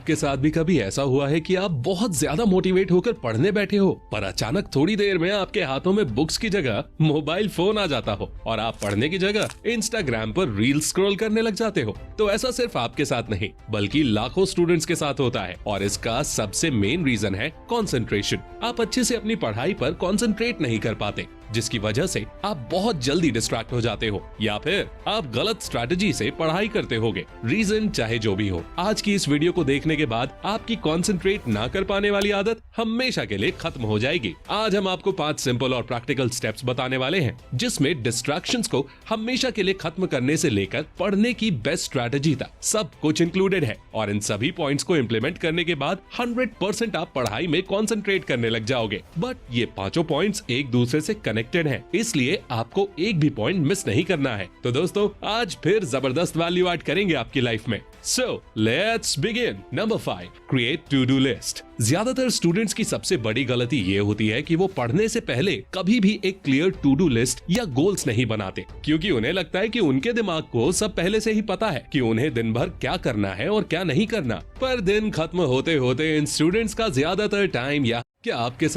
आपके साथ भी कभी ऐसा हुआ है कि आप बहुत ज्यादा मोटिवेट होकर पढ़ने बैठे हो, पर अचानक थोड़ी देर में आपके हाथों में बुक्स की जगह मोबाइल फोन आ जाता हो और आप पढ़ने की जगह इंस्टाग्राम पर रील स्क्रॉल करने लग जाते हो? तो ऐसा सिर्फ आपके साथ नहीं बल्कि लाखों स्टूडेंट्स के साथ होता है और इसका सबसे मेन रीजन है कंसंट्रेशन। आप अच्छे से अपनी पढ़ाई पर कंसंट्रेट नहीं कर पाते, जिसकी वजह से आप बहुत जल्दी डिस्ट्रैक्ट हो जाते हो या फिर आप गलत स्ट्रैटेजी से पढ़ाई करते होगे। रीजन चाहे जो भी हो, आज की इस वीडियो को देखने के बाद आपकी कंसंट्रेट ना कर पाने वाली आदत हमेशा के लिए खत्म हो जाएगी। आज हम आपको 5 सिंपल और प्रैक्टिकल स्टेप्स बताने वाले हैं जिसमें डिस्ट्रैक्शंस को हमेशा के लिए खत्म करने से लेकर पढ़ने की बेस्ट स्ट्रैटेजी तक सब कुछ इंक्लूडेड है और इन सभी पॉइंट्स को इम्प्लीमेंट करने के बाद 100% आप पढ़ाई में कॉन्सेंट्रेट करने लग जाओगे। बट ये पांचों पॉइंट्स एक दूसरे से कनेक्टेड है, इसलिए आपको एक भी पॉइंट मिस नहीं करना है। तो दोस्तों आज फिर जबरदस्त वैल्यू ऐड करेंगे आपकी लाइफ में। So let's begin. Number 5. Create to-do list. ज्यादातर स्टूडेंट्स की सबसे बड़ी गलती ये होती है कि वो पढ़ने से पहले कभी भी एक क्लियर टू डू लिस्ट या गोल्स नहीं बनाते, क्योंकि उन्हें लगता है कि उनके दिमाग को सब पहले से ही पता है कि उन्हें दिन भर क्या करना है और क्या नहीं करना। पर दिन खत्म होते होते इन स्टूडेंट्स का ज्यादातर टाइम या क्या आपके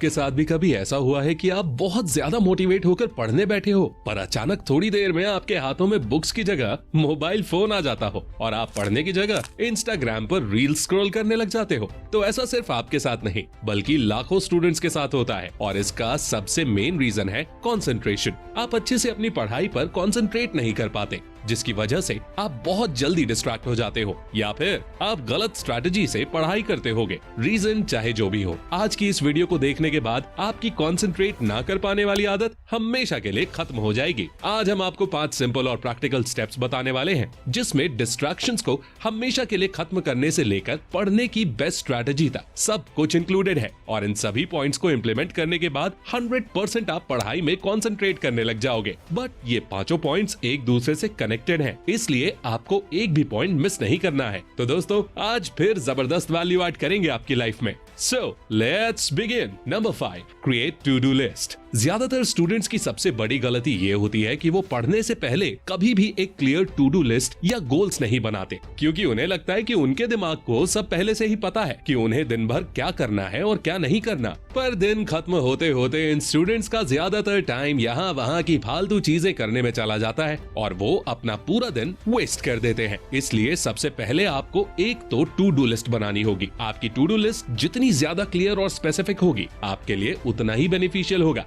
साथ भी कभी ऐसा हुआ है कि आप बहुत ज्यादा मोटिवेट होकर पढ़ने बैठे हो, पर अचानक थोड़ी देर में आपके हाथों में बुक्स की जगह मोबाइल फोन आ जाता हो और आप पढ़ने की जगह इंस्टाग्राम पर रील स्क्रॉल करने लग जाते हो? तो ऐसा सिर्फ आपके साथ नहीं बल्कि लाखों स्टूडेंट्स के साथ होता है और इसका सबसे मेन रीजन है कंसंट्रेशन। आप अच्छे से अपनी पढ़ाई पर कंसंट्रेट नहीं कर पाते, जिसकी वजह से आप बहुत जल्दी डिस्ट्रैक्ट हो जाते हो या फिर आप गलत स्ट्रैटेजी से पढ़ाई करते होगे। रीजन चाहे जो भी हो, आज की इस वीडियो को देखने के बाद आपकी कंसंट्रेट ना कर पाने वाली आदत हमेशा के लिए खत्म हो जाएगी। आज हम आपको 5 सिंपल और प्रैक्टिकल स्टेप्स बताने वाले हैं जिसमें डिस्ट्रैक्शंस को हमेशा के लिए खत्म करने से लेकर पढ़ने की बेस्ट स्ट्रैटेजी तक सब कुछ इंक्लूडेड है और इन सभी पॉइंट्स को इम्प्लीमेंट करने के बाद 100% आप पढ़ाई में कॉन्सेंट्रेट करने लग जाओगे। बट ये पांचों पॉइंट्स एक दूसरे से कनेक्टेड है, इसलिए आपको एक भी पॉइंट मिस नहीं करना है। तो दोस्तों आज फिर जबरदस्त वैल्यू ऐड करेंगे आपकी लाइफ में। So let's begin. Number 5. Create to-do list. ज्यादातर स्टूडेंट्स की सबसे बड़ी गलती ये होती है कि वो पढ़ने से पहले कभी भी एक क्लियर टू डू लिस्ट या गोल्स नहीं बनाते, क्योंकि उन्हें लगता है कि उनके दिमाग को सब पहले से ही पता है कि उन्हें दिन भर क्या करना है और क्या नहीं करना। पर दिन खत्म होते होते इन स्टूडेंट्स का ज्यादातर टाइम यहाँ वहाँ की फालतू चीजें करने में चला जाता है और वो अपना पूरा दिन वेस्ट कर देते हैं। इसलिए सबसे पहले आपको एक तो टू डू लिस्ट बनानी होगी। आपकी टू डू लिस्ट जितनी ज्यादा क्लियर और स्पेसिफिक होगी आपके लिए उतना ही बेनिफिशियल होगा।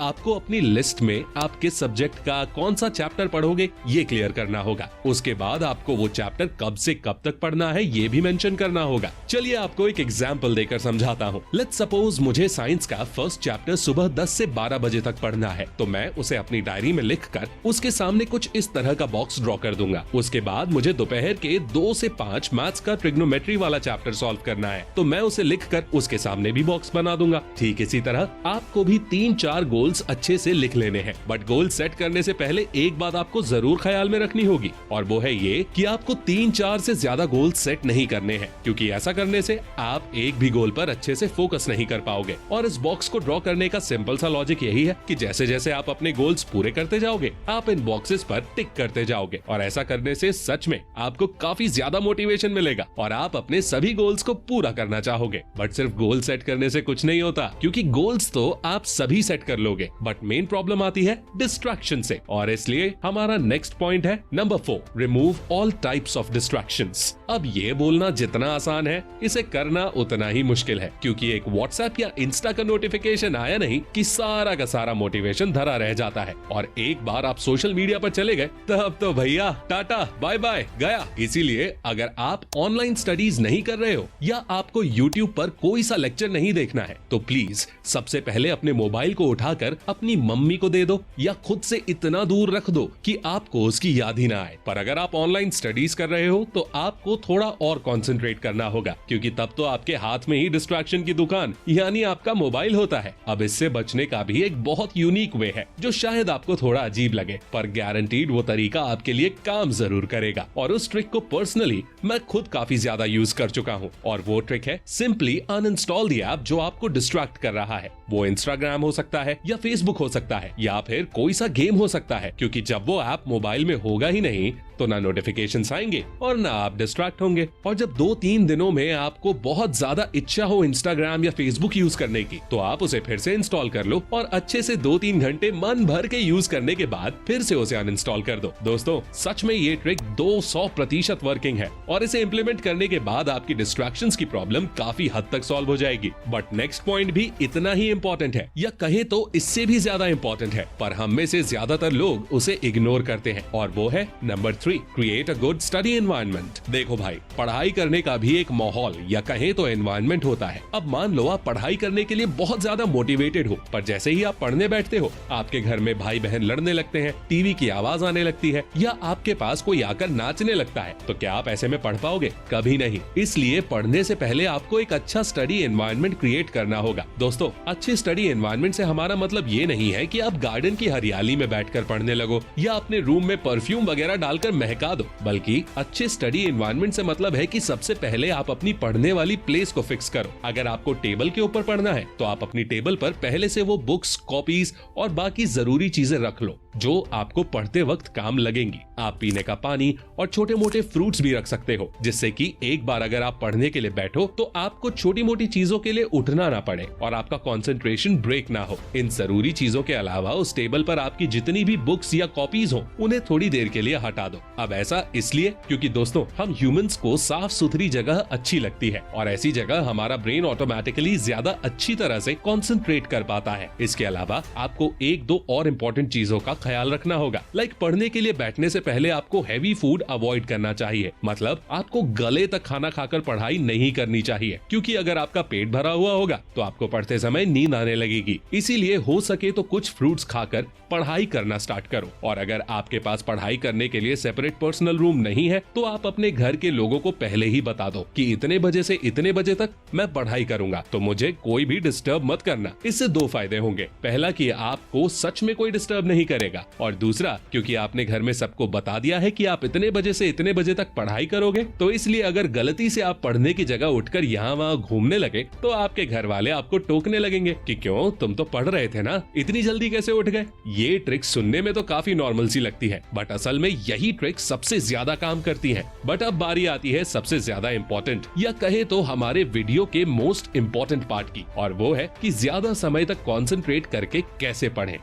आपको अपनी लिस्ट में आप किस सब्जेक्ट का कौन सा चैप्टर पढ़ोगे ये क्लियर करना होगा। उसके बाद आपको वो चैप्टर कब से कब तक पढ़ना है ये भी मेंशन करना होगा। चलिए आपको एक एग्जांपल देकर समझाता हूँ। लेट्स सपोज मुझे साइंस का फर्स्ट चैप्टर सुबह 10 से 12 बजे तक पढ़ना है, तो मैं उसे अपनी डायरी में लिखकर उसके सामने कुछ इस तरह का बॉक्स ड्रॉ कर दूंगा। उसके बाद मुझे दोपहर के 2 से 5 मैथ्स का ट्रिग्नोमेट्री वाला चैप्टर सॉल्व करना है, तो मैं उसे लिखकर उसके सामने भी बॉक्स बना दूंगा। ठीक इसी तरह आपको भी 3-4 गोल्स अच्छे से लिख लेने हैं। बट गोल सेट करने से पहले एक बात आपको जरूर ख्याल में रखनी होगी और वो है ये कि आपको 3-4 से ज्यादा गोल सेट नहीं करने हैं, क्योंकि ऐसा करने से आप एक भी गोल पर अच्छे से फोकस नहीं कर पाओगे। और इस बॉक्स को ड्रॉ करने का सिंपल सा लॉजिक यही है कि जैसे जैसे आप अपने गोल्स पूरे करते जाओगे आप इन बॉक्सेस पर टिक करते जाओगे और ऐसा करने से सच में आपको काफी ज्यादा मोटिवेशन मिलेगा और आप अपने सभी गोल्स को पूरा करना चाहोगे। बट सिर्फ गोल सेट करने से कुछ नहीं होता, क्योंकि गोल्स तो आप सभी सेट कर लोगे, बट मेन प्रॉब्लम आती है डिस्ट्रैक्शन से। और इसलिए हमारा नेक्स्ट पॉइंट है number 4, remove all types of distractions. अब ये बोलना जितना आसान है इसे करना उतना ही मुश्किल है, क्योंकि एक व्हाट्सएप या इंस्टा का नोटिफिकेशन आया नहीं कि सारा का सारा मोटिवेशन धरा रह जाता है और एक बार आप सोशल मीडिया पर चले गए तब तो भैया टाटा बाय बाय गया। इसीलिए अगर आप ऑनलाइन स्टडीज नहीं कर रहे हो या आपको यूट्यूब पर कोई सा लेक्चर नहीं देखना है, तो प्लीज सबसे पहले अपने मोबाइल को उठाकर अपनी मम्मी को दे दो या खुद से इतना दूर रख दो कि आपको उसकी याद ही ना आए। पर अगर आप ऑनलाइन स्टडीज कर रहे हो तो आपको थोड़ा और कंसंट्रेट करना होगा, क्योंकि तब तो आपके हाथ में ही डिस्ट्रैक्शन की दुकान यानी आपका मोबाइल होता है। अब इससे बचने का भी एक बहुत यूनिक वे है जो शायद आपको थोड़ा अजीब लगे, पर गारंटीड वो तरीका आपके लिए काम जरूर करेगा। और उस ट्रिक को पर्सनली मैं खुद काफी ज्यादा यूज कर चुका हूँ और वो ट्रिक है सिंपली अनइंस्टॉल द ऐप जो आपको डिस्ट्रैक्ट कर रहा है। वो इंस्टाग्राम हो सकता है या फेसबुक हो सकता है या फिर कोई सा गेम हो सकता है, क्योंकि जब वो ऐप मोबाइल में होगा ही नहीं तो ना नोटिफिकेशंस आएंगे और ना आप डिस्ट्रैक्ट होंगे। और जब 2-3 दिनों में आपको बहुत ज्यादा इच्छा हो इंस्टाग्राम या फेसबुक यूज करने की, तो आप उसे फिर से इंस्टॉल कर लो और अच्छे से 2-3 घंटे मन भर के यूज करने के बाद फिर से उसे अनइंस्टॉल कर दो। दोस्तों, सच में ये ट्रिक 200% वर्किंग है और इसे इम्प्लीमेंट करने के बाद आपकी डिस्ट्रैक्शंस की प्रॉब्लम काफी हद तक सॉल्व हो जाएगी। बट नेक्स्ट पॉइंट भी इतना ही इम्पोर्टेंट है, या कहें तो इससे भी ज्यादा इम्पोर्टेंट है, पर हम में से ज्यादातर लोग उसे इग्नोर करते हैं, और वो है number 3, create a good study environment. देखो भाई, पढ़ाई करने का भी एक माहौल या कहें तो एनवायरनमेंट होता है। अब मान लो आप पढ़ाई करने के लिए बहुत ज्यादा मोटिवेटेड हो, पर जैसे ही आप पढ़ने बैठते हो आपके घर में भाई बहन लड़ने लगते हैं, टीवी की आवाज आने लगती है या आपके पास कोई आकर नाचने लगता है, तो क्या आप ऐसे में पढ़ पाओगे? कभी नहीं। इसलिए पढ़ने से पहले आपको एक अच्छा स्टडी एनवायरनमेंट क्रिएट करना होगा। दोस्तों, अच्छे स्टडी एनवायरनमेंट से हमारा मतलब ये नहीं है कि आप गार्डन की हरियाली में बैठकर पढ़ने लगो या अपने रूम में परफ्यूम वगैरह डालकर महका दो, बल्कि अच्छे स्टडी एनवायरनमेंट से मतलब है कि सबसे पहले आप अपनी पढ़ने वाली प्लेस को फिक्स करो। अगर आपको टेबल के ऊपर पढ़ना है तो आप अपनी टेबल पर पहले से वो बुक्स, कॉपीज और बाकी जरूरी चीजें रख लो जो आपको पढ़ते वक्त काम लगेंगी। आप पीने का पानी और छोटे मोटे फ्रूट्स भी रख सकते हो, जिससे कि एक बार अगर आप पढ़ने के लिए बैठो तो आपको छोटी मोटी चीजों के लिए उठना ना पड़े और आपका कंसंट्रेशन ब्रेक ना हो। इन जरूरी चीजों के अलावा उस टेबल पर आपकी जितनी भी बुक्स या कॉपीज हो उन्हें थोड़ी देर के लिए हटा दो। अब ऐसा इसलिए क्योंकि दोस्तों, हम ह्यूमंस को साफ सुथरी जगह अच्छी लगती है और ऐसी जगह हमारा ब्रेन ऑटोमेटिकली ज्यादा अच्छी तरह से कॉन्सेंट्रेट कर पाता है। इसके अलावा आपको 1-2 और इम्पोर्टेंट चीजों का ख्याल रखना होगा। लाइक पढ़ने के लिए बैठने से पहले आपको हैवी फूड अवॉइड करना चाहिए, मतलब आपको गले तक खाना खाकर पढ़ाई नहीं करनी चाहिए, क्योंकि अगर आपका पेट भरा हुआ होगा तो आपको पढ़ते समय नींद आने लगेगी। इसीलिए हो सके तो कुछ फ्रूट्स खाकर पढ़ाई करना स्टार्ट करो। और अगर आपके पास पढ़ाई करने के लिए सेपरेट पर्सनल रूम नहीं है तो आप अपने घर के लोगों को पहले ही बता दो कि इतने बजे से इतने बजे तक मैं पढ़ाई करूंगा, तो मुझे कोई भी डिस्टर्ब मत करना। इससे 2 फायदे होंगे। पहला कि आपको सच में कोई डिस्टर्ब नहीं करेगा, और दूसरा क्योंकि आपने घर में सबको बता दिया है कि आप इतने बजे से इतने बजे तक पढ़ाई करोगे, तो इसलिए अगर गलती से आप पढ़ने की जगह उठकर यहाँ वहाँ घूमने लगे तो आपके घर वाले आपको टोकने लगेंगे कि क्यों, तुम तो पढ़ रहे थे ना, इतनी जल्दी कैसे उठ गए। ये ट्रिक सुनने में तो काफी नॉर्मल सी लगती है, बट असल में यही ट्रिक सबसे ज्यादा काम करती है। बट अब बारी आती है सबसे ज्यादा इम्पोर्टेंट या कहे तो हमारे वीडियो के मोस्ट इम्पोर्टेंट पार्ट की, और वो है कि ज्यादा समय तक कॉन्सेंट्रेट करके कैसे पढ़ें।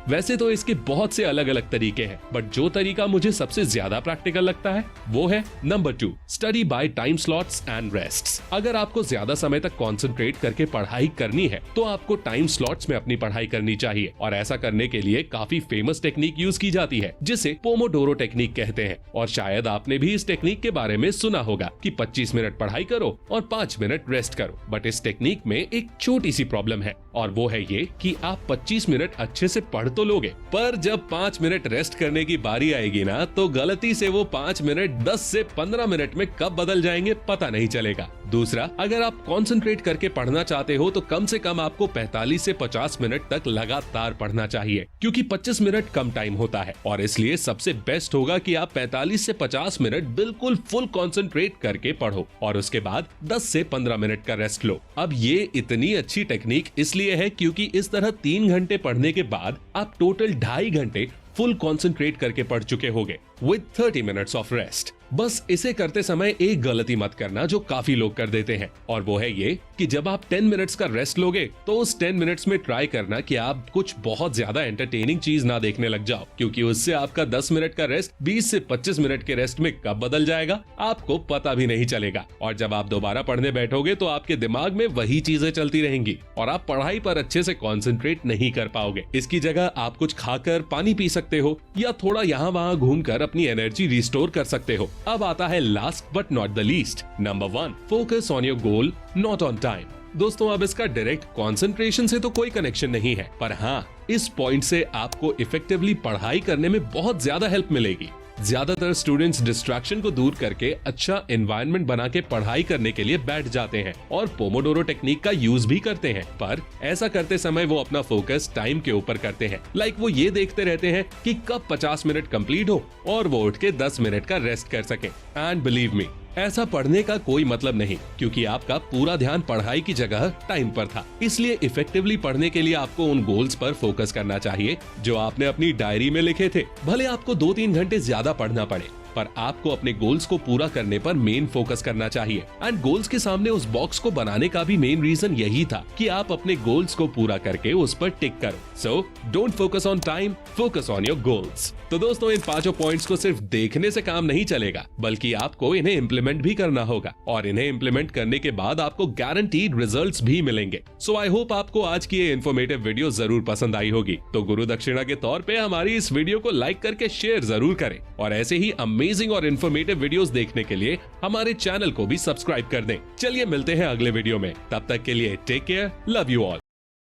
वैसे तो इसके बहुत से अलग अलग तरीके हैं, बट जो तरीका मुझे सबसे ज्यादा प्रैक्टिकल लगता है वो है number 2, study by time slots and rests. अगर आपको ज्यादा समय तक कॉन्सेंट्रेट करके पढ़ाई करनी है तो आपको टाइम स्लॉट्स में अपनी पढ़ाई करनी चाहिए, और ऐसा करने के लिए काफी फेमस टेक्निक यूज की जाती है जिसे पोमोडोरो टेक्निक कहते हैं। और शायद आपने भी इस टेक्निक के बारे में सुना होगा कि 25 मिनट पढ़ाई करो और 5 मिनट रेस्ट करो। बट इस टेक्निक में एक छोटी सी प्रॉब्लम है, और वो है ये कि आप 25 मिनट अच्छे से पढ़ तो लोगे, पर जब 5 मिनट रेस्ट करने की बारी आएगी ना, तो गलती से वो 5 मिनट 10 से 15 मिनट में कब बदल जाएंगे पता नहीं चलेगा। दूसरा, अगर आप कंसंट्रेट करके पढ़ना चाहते हो तो कम से कम आपको 45 से 50 मिनट तक लगातार पढ़ना चाहिए, क्योंकि 25 मिनट कम टाइम होता है, और इसलिए सबसे बेस्ट होगा कि आप 45 से 50 मिनट बिल्कुल फुल कंसंट्रेट करके पढ़ो और उसके बाद 10 से 15 मिनट का रेस्ट लो। अब ये इतनी अच्छी टेक्निक इसलिए है क्योंकि इस तरह 3 घंटे पढ़ने के बाद आप टोटल 2.5 घंटे फुल कंसंट्रेट करके पढ़ चुके होंगे विद 30 मिनट्स ऑफ रेस्ट। बस इसे करते समय एक गलती मत करना जो काफी लोग कर देते हैं, और वो है ये कि जब आप 10 मिनट्स का रेस्ट लोगे तो उस 10 मिनट्स में ट्राई करना कि आप कुछ बहुत ज्यादा एंटरटेनिंग चीज ना देखने लग जाओ, क्योंकि उससे आपका 10 मिनट का रेस्ट 20 से 25 मिनट के रेस्ट में कब बदल जाएगा आपको पता भी नहीं चलेगा। और जब आप दोबारा पढ़ने बैठोगे तो आपके दिमाग में वही चीजें चलती रहेंगी और आप पढ़ाई पर अच्छे से कॉन्सेंट्रेट नहीं कर पाओगे। इसकी जगह आप कुछ खाकर पानी पी सकते हो या थोड़ा यहाँ वहाँ घूमकर अपनी एनर्जी रिस्टोर कर सकते हो। अब आता है last but not the least, number 1, focus on your goal not on time. दोस्तों, अब इसका डायरेक्ट कंसंट्रेशन से तो कोई कनेक्शन नहीं है, पर हाँ, इस पॉइंट से आपको इफेक्टिवली पढ़ाई करने में बहुत ज्यादा हेल्प मिलेगी। ज्यादातर स्टूडेंट्स डिस्ट्रैक्शन को दूर करके अच्छा एनवायरनमेंट बना के पढ़ाई करने के लिए बैठ जाते हैं और पोमोडोरो टेक्निक का यूज भी करते हैं, पर ऐसा करते समय वो अपना फोकस टाइम के ऊपर करते हैं। लाइक वो ये देखते रहते हैं कि कब 50 मिनट कंप्लीट हो और वो उठ के 10 मिनट का रेस्ट कर सके। एंड बिलीव मी, ऐसा पढ़ने का कोई मतलब नहीं, क्योंकि आपका पूरा ध्यान पढ़ाई की जगह टाइम पर था। इसलिए इफेक्टिवली पढ़ने के लिए आपको उन गोल्स पर फोकस करना चाहिए जो आपने अपनी डायरी में लिखे थे। भले आपको 2-3 घंटे ज्यादा पढ़ना पड़े, पर आपको अपने गोल्स को पूरा करने पर मेन फोकस करना चाहिए। एंड गोल्स के सामने उस बॉक्स को बनाने का भी मेन रीजन यही था कि आप अपने गोल्स को पूरा करके उस पर टिक करो। So don't focus on time, focus on your goals. तो दोस्तों, इन 5 पॉइंट्स को सिर्फ देखने से काम नहीं चलेगा, बल्कि आपको इन्हें इम्प्लीमेंट भी करना होगा, और इन्हें इम्प्लीमेंट करने के बाद आपको गारंटीड रिजल्ट्स भी मिलेंगे। सो आई होप आपको आज की ये इन्फॉर्मेटिव वीडियो जरूर पसंद आई होगी। तो गुरु दक्षिणा के तौर पे हमारी इस वीडियो को लाइक करके शेयर जरूर करें, और ऐसे ही अमेजिंग और इन्फॉर्मेटिव वीडियोस देखने के लिए हमारे चैनल को भी सब्सक्राइब कर दें। चलिए मिलते हैं अगले वीडियो में, तब तक के लिए take care, love you all.